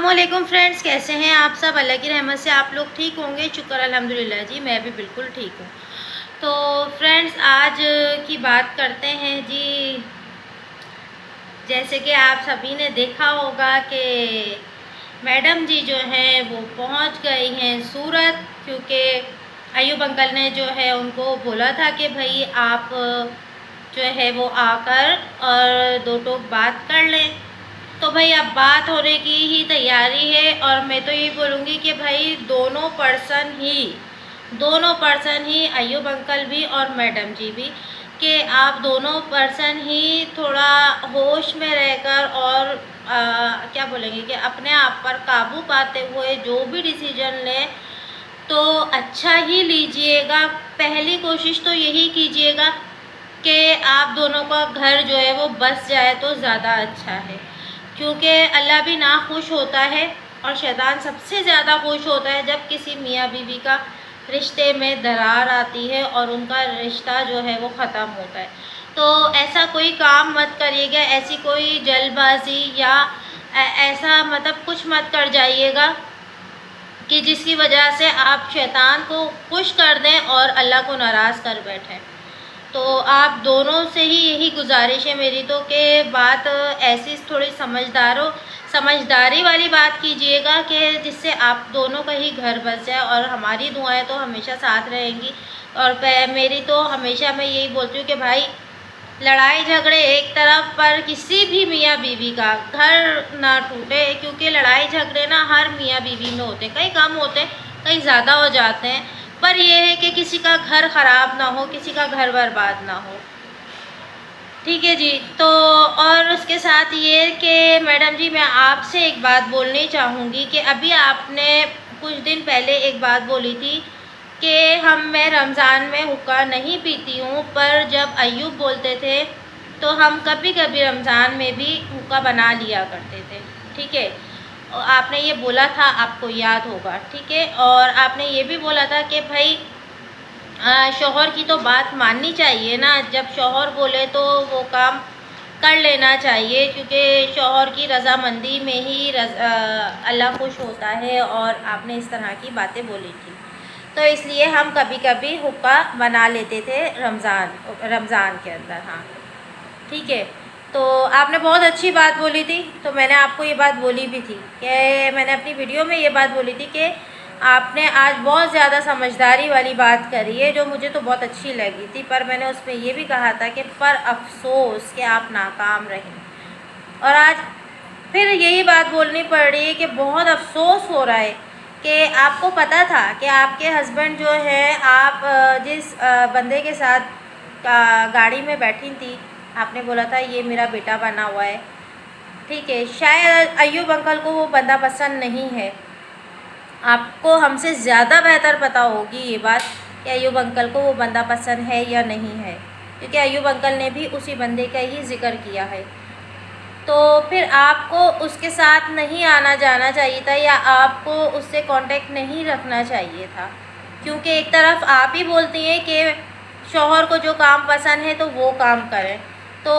अस्सलामुअलैकुम फ्रेंड्स, कैसे हैं आप सब। अल्लाह की रहमत से आप लोग ठीक होंगे। शुक्र अल्हम्दुलिल्लाह जी, मैं भी बिल्कुल ठीक हूँ। तो फ्रेंड्स, आज की बात करते हैं जी। जैसे कि आप सभी ने देखा होगा कि मैडम जी जो हैं वो पहुँच गई हैं सूरत, क्योंकि अयूब अंकल ने जो है उनको बोला था कि भाई आप जो है वो आकर और दो टोक बात कर लें। तो भाई अब बात होने की ही तैयारी है, और मैं तो यही बोलूँगी कि भाई दोनों पर्सन ही अयूब अंकल भी और मैडम जी भी, कि आप दोनों पर्सन ही थोड़ा होश में रहकर और क्या बोलेंगे कि अपने आप पर काबू पाते हुए जो भी डिसीजन लें तो अच्छा ही लीजिएगा। पहली कोशिश तो यही कीजिएगा कि आप दोनों का घर जो है वो बस जाए तो ज़्यादा अच्छा है, क्योंकि अल्लाह भी ना खुश होता है और शैतान सबसे ज़्यादा खुश होता है जब किसी मियाँ बीवी का रिश्ते में दरार आती है और उनका रिश्ता जो है वो ख़त्म होता है। तो ऐसा कोई काम मत करिएगा, ऐसी कोई जल्दबाजी या ऐसा मतलब कुछ मत कर जाइएगा कि जिसकी वजह से आप शैतान को खुश कर दें और अल्लाह को नाराज़ कर बैठें। तो आप दोनों से ही यही गुजारिश है मेरी तो, कि बात ऐसी थोड़ी समझदारी वाली बात कीजिएगा कि जिससे आप दोनों का ही घर बस जाए, और हमारी दुआएं तो हमेशा साथ रहेंगी। और मेरी तो हमेशा मैं यही बोलती हूँ कि भाई लड़ाई झगड़े एक तरफ, पर किसी भी मियाँ बीवी का घर ना टूटे, क्योंकि लड़ाई झगड़े ना हर मियाँ बीवी में होते हैं, कहीं कम होते हैं, कहीं ज़्यादा हो जाते हैं, पर यह है कि किसी का घर ख़राब ना हो, किसी का घर बर्बाद ना हो। ठीक है जी। तो और उसके साथ ये कि मैडम जी, मैं आपसे एक बात बोलनी चाहूँगी कि अभी आपने कुछ दिन पहले एक बात बोली थी कि मैं रमज़ान में हुक्का नहीं पीती हूँ, पर जब अय्यूब बोलते थे तो हम कभी कभी रमज़ान में भी हुक्का बना लिया करते थे। ठीक है, और आपने ये बोला था, आपको याद होगा। ठीक है, और आपने ये भी बोला था कि भाई शौहर की तो बात माननी चाहिए ना, जब शौहर बोले तो वो काम कर लेना चाहिए, क्योंकि शौहर की रज़ामंदी में ही अल्लाह खुश होता है। और आपने इस तरह की बातें बोली थी, तो इसलिए हम कभी कभी हुक्का बना लेते थे रमज़ान के अंदर। हाँ ठीक है, तो आपने बहुत अच्छी बात बोली थी। तो मैंने आपको ये बात बोली भी थी कि मैंने अपनी वीडियो में ये बात बोली थी कि आपने आज बहुत ज़्यादा समझदारी वाली बात करी है, जो मुझे तो बहुत अच्छी लगी थी। पर मैंने उसमें ये भी कहा था कि पर अफसोस कि आप नाकाम रहें। और आज फिर यही बात बोलनी पड़ रही है कि बहुत अफसोस हो रहा है कि आपको पता था कि आपके हस्बैंड जो है, आप जिस बंदे के साथ गाड़ी में बैठी थी, आपने बोला था ये मेरा बेटा बना हुआ है। ठीक है, शायद अय्यूब अंकल को वो बंदा पसंद नहीं है। आपको हमसे ज़्यादा बेहतर पता होगी ये बात कि अय्यूब अंकल को वो बंदा पसंद है या नहीं है, क्योंकि अय्यूब अंकल ने भी उसी बंदे का ही जिक्र किया है। तो फिर आपको उसके साथ नहीं आना जाना चाहिए था, या आपको उससे कांटेक्ट नहीं रखना चाहिए था, क्योंकि एक तरफ आप ही बोलती हैं कि शौहर को जो काम पसंद है तो वो काम करें। तो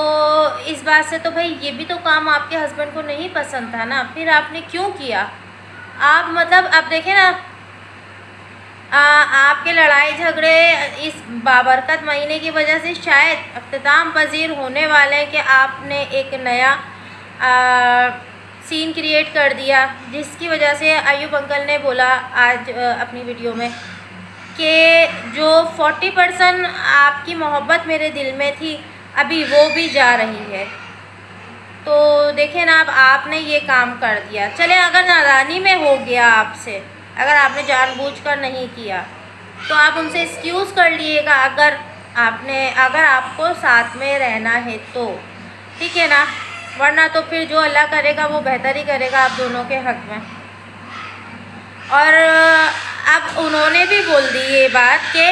इस बात से तो भाई ये भी तो काम आपके हस्बैंड को नहीं पसंद था ना, फिर आपने क्यों किया। आप मतलब अब देखें ना, आपके लड़ाई झगड़े इस बाबरकत महीने की वजह से शायद अख्तिताम पजीर होने वाले हैं कि आपने एक नया सीन क्रिएट कर दिया, जिसकी वजह से अय्यूब अंकल ने बोला आज अपनी वीडियो में कि जो 40% आपकी मोहब्बत मेरे दिल में थी, अभी वो भी जा रही है। तो देखें ना, अब आपने ये काम कर दिया। चले अगर नादानी में हो गया आपसे, अगर आपने जानबूझकर नहीं किया तो आप उनसे एक्सक्यूज़ कर लीजिएगा, अगर आपको साथ में रहना है तो। ठीक है ना, वरना तो फिर जो अल्लाह करेगा वो बेहतर ही करेगा आप दोनों के हक़ में। और अब उन्होंने भी बोल दी ये बात कि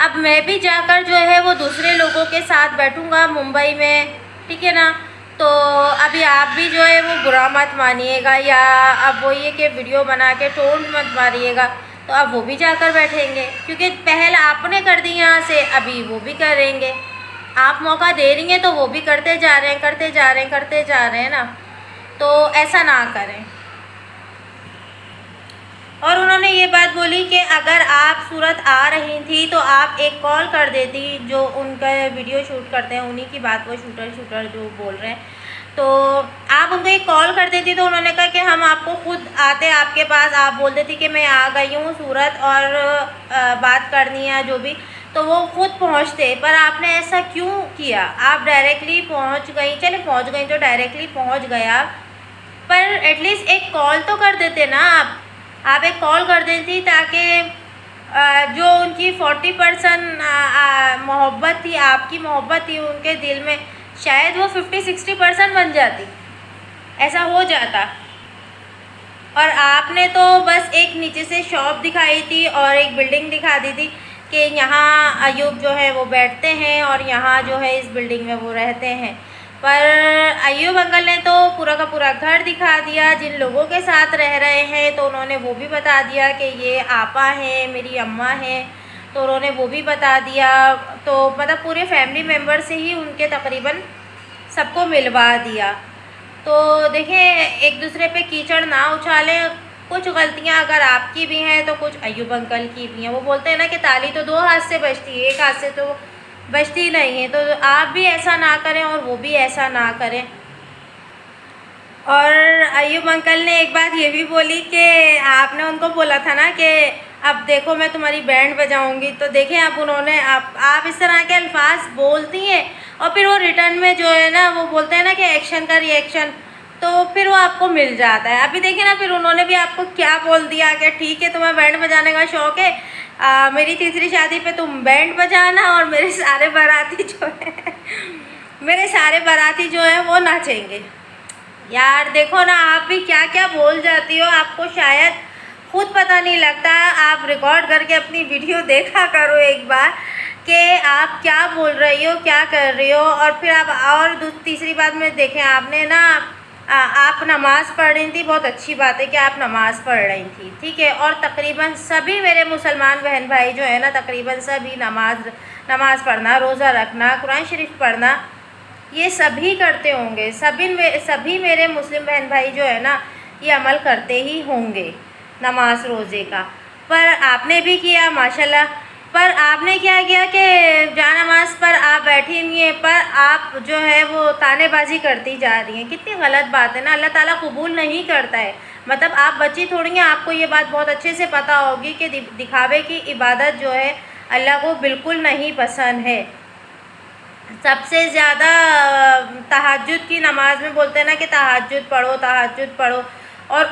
अब मैं भी जाकर जो है वो दूसरे लोगों के साथ बैठूंगा मुंबई में। ठीक है ना, तो अभी आप भी जो है वो बुरा मत मानिएगा, या अब वो ये कि वीडियो बना के टोंट मत मारिएगा। तो अब वो भी जाकर बैठेंगे, क्योंकि पहल आपने कर दी यहाँ से, अभी वो भी करेंगे। आप मौका दे रही हैं तो वो भी करते जा रहे हैं ना, तो ऐसा ना करें। और उन्होंने ये बात बोली कि अगर आप सूरत आ रही थी तो आप एक कॉल कर देती, जो उनका वीडियो शूट करते हैं उन्हीं की बात, वो शूटर जो बोल रहे हैं, तो आप उनको एक कॉल कर देती। तो उन्होंने कहा कि हम आपको खुद आते आपके पास, आप बोल देती कि मैं आ गई हूँ सूरत और बात करनी है जो भी, तो वो खुद पहुँचते। पर आपने ऐसा क्यों किया? आप डायरेक्टली पहुँच गई, चले पहुँच गई तो डायरेक्टली पहुँच गए आप, पर एटलीस्ट एक कॉल तो कर देते ना आप एक कॉल कर देती, ताकि जो उनकी 40% मोहब्बत थी, आपकी मोहब्बत थी उनके दिल में, शायद वो 50-60% बन जाती, ऐसा हो जाता। और आपने तो बस एक नीचे से शॉप दिखाई थी और एक बिल्डिंग दिखा दी थी कि यहाँ अयूब जो है वो बैठते हैं और यहाँ जो है इस बिल्डिंग में वो रहते हैं, पर अयूब अंकल ने तो पूरा का पूरा घर दिखा दिया। जिन लोगों के साथ रह रहे हैं तो उन्होंने वो भी बता दिया कि ये आपा हैं, मेरी अम्मा हैं, तो उन्होंने वो भी बता दिया। तो मतलब पूरे फैमिली मेम्बर से ही उनके तकरीबन सबको मिलवा दिया। तो देखें, एक दूसरे पे कीचड़ ना उछालें। कुछ गलतियां अगर आपकी भी हैं तो कुछ अयूब अंकल की भी हैं। वो बोलते हैं ना कि ताली तो दो हाथ से बजती है, एक हाथ से तो बजती नहीं है। तो आप भी ऐसा ना करें और वो भी ऐसा ना करें। और अयूब अंकल ने एक बात ये भी बोली कि आपने उनको बोला था ना कि अब देखो मैं तुम्हारी बैंड बजाऊंगी, तो देखें अब उन्होंने आप इस तरह के अल्फाज बोलती हैं और फिर वो रिटर्न में जो है ना वो बोलते हैं ना कि एक्शन का रिएक्शन, तो फिर वो आपको मिल जाता है। अभी देखिए ना, फिर उन्होंने भी आपको क्या बोल दिया कि ठीक है तुम्हें बैंड बजाने का शौक़ है, मेरी तीसरी शादी पे तुम बैंड बजाना और मेरे सारे बाराती जो है वो नाचेंगे। यार देखो ना, आप भी क्या क्या बोल जाती हो, आपको शायद खुद पता नहीं लगता। आप रिकॉर्ड करके अपनी वीडियो देखा करो एक बार कि आप क्या बोल रही हो, क्या कर रही हो। और फिर आप और तीसरी बात में देखें, आपने ना आप नमाज़ पढ़ रही थी, बहुत अच्छी बात है कि आप नमाज़ पढ़ रही थी, ठीक है। और तकरीबन सभी मेरे मुसलमान बहन भाई जो है ना, तकरीबन सभी नमाज़ पढ़ना, रोज़ा रखना, कुरान शरीफ पढ़ना, ये सभी करते होंगे। सभी मेरे मुस्लिम बहन भाई जो है ना, ये अमल करते ही होंगे नमाज रोज़े का। पर आपने भी किया माशाल्लाह। पर आपने क्या किया कि जानमाज पर आप बैठी हुई हैं, पर आप जो है वो तानेबाजी करती जा रही हैं। कितनी गलत बात है ना, अल्लाह ताला कबूल नहीं करता है। मतलब आप बच्ची थोड़ी हैं, आपको ये बात बहुत अच्छे से पता होगी कि दिखावे की इबादत जो है अल्लाह को बिल्कुल नहीं पसंद है। सबसे ज़्यादा तहज्जुद की नमाज़ में बोलते हैं ना कि तहज्जुद पढ़ो। और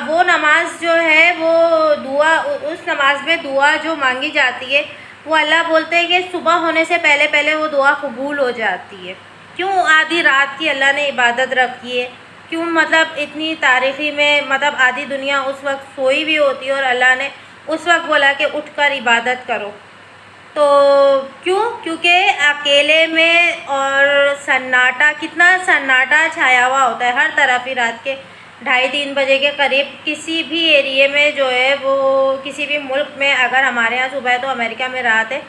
वो नमाज जो है वो दुआ, उस नमाज में दुआ जो मांगी जाती है वो अल्लाह बोलते हैं कि सुबह होने से पहले पहले वो दुआ कबूल हो जाती है। क्यों आधी रात की अल्लाह ने इबादत रखी है? क्यों? मतलब इतनी तारीख़ी में, मतलब आधी दुनिया उस वक्त सोई भी होती है और अल्लाह ने उस वक्त बोला कि उठकर इबादत करो। तो क्यों? क्योंकि अकेले में और सन्नाटा, कितना सन्नाटा छाया हुआ होता है हर तरफ ही। रात के 2:30-3 बजे के करीब किसी भी एरिए में जो है वो, किसी भी मुल्क में, अगर हमारे यहाँ सुबह है तो अमेरिका में रात है,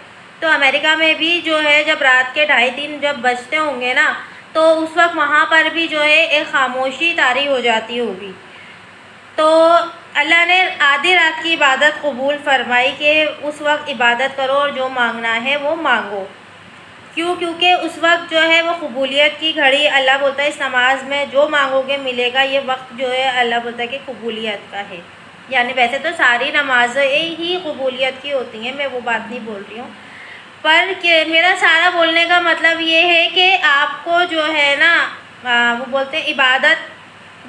तो अमेरिका में भी जो है जब रात के 2:30-3 जब बजते होंगे ना, तो उस वक्त वहाँ पर भी जो है एक खामोशी तारी हो जाती होगी। तो अल्लाह ने आधी रात की इबादत कबूल फरमाई कि उस वक्त इबादत करो और जो मांगना है वो मांगो। क्यों? क्योंकि उस वक्त जो है वो कबूलियत की घड़ी, अल्लाह बोलता है इस नमाज में जो मांगोगे मिलेगा। ये वक्त जो है अल्लाह बोलता है कि कबूलियत का है। यानी वैसे तो सारी नमाज़ें ही कबूलियत की होती हैं, मैं वो बात नहीं बोल रही हूँ, पर मेरा सारा बोलने का मतलब ये है कि आपको जो है ना, वो बोलते हैं इबादत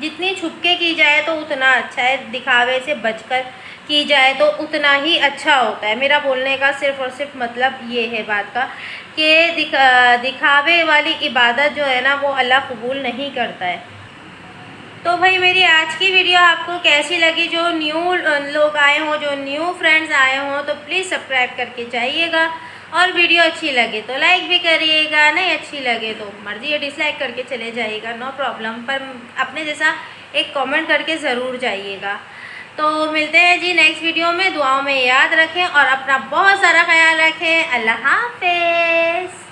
जितनी छुपके की जाए तो उतना अच्छा है, दिखावे से बचकर की जाए तो उतना ही अच्छा होता है। मेरा बोलने का सिर्फ़ और सिर्फ मतलब ये है बात का कि दिखावे वाली इबादत जो है ना वो अल्लाह कबूल नहीं करता है। तो भाई मेरी आज की वीडियो आपको कैसी लगी? जो न्यू लोग आए हों, जो न्यू फ्रेंड्स आए हों, तो प्लीज़ सब्सक्राइब करके जाइएगा। और वीडियो अच्छी लगे तो लाइक भी करिएगा, नहीं अच्छी लगे तो मर्ज़ी है डिसलाइक करके चले जाइएगा, नो प्रॉब्लम। पर अपने जैसा एक कमेंट करके ज़रूर जाइएगा। तो मिलते हैं जी नेक्स्ट वीडियो में। दुआओं में याद रखें और अपना बहुत सारा ख्याल रखें। अल्लाह हाफ़िज़।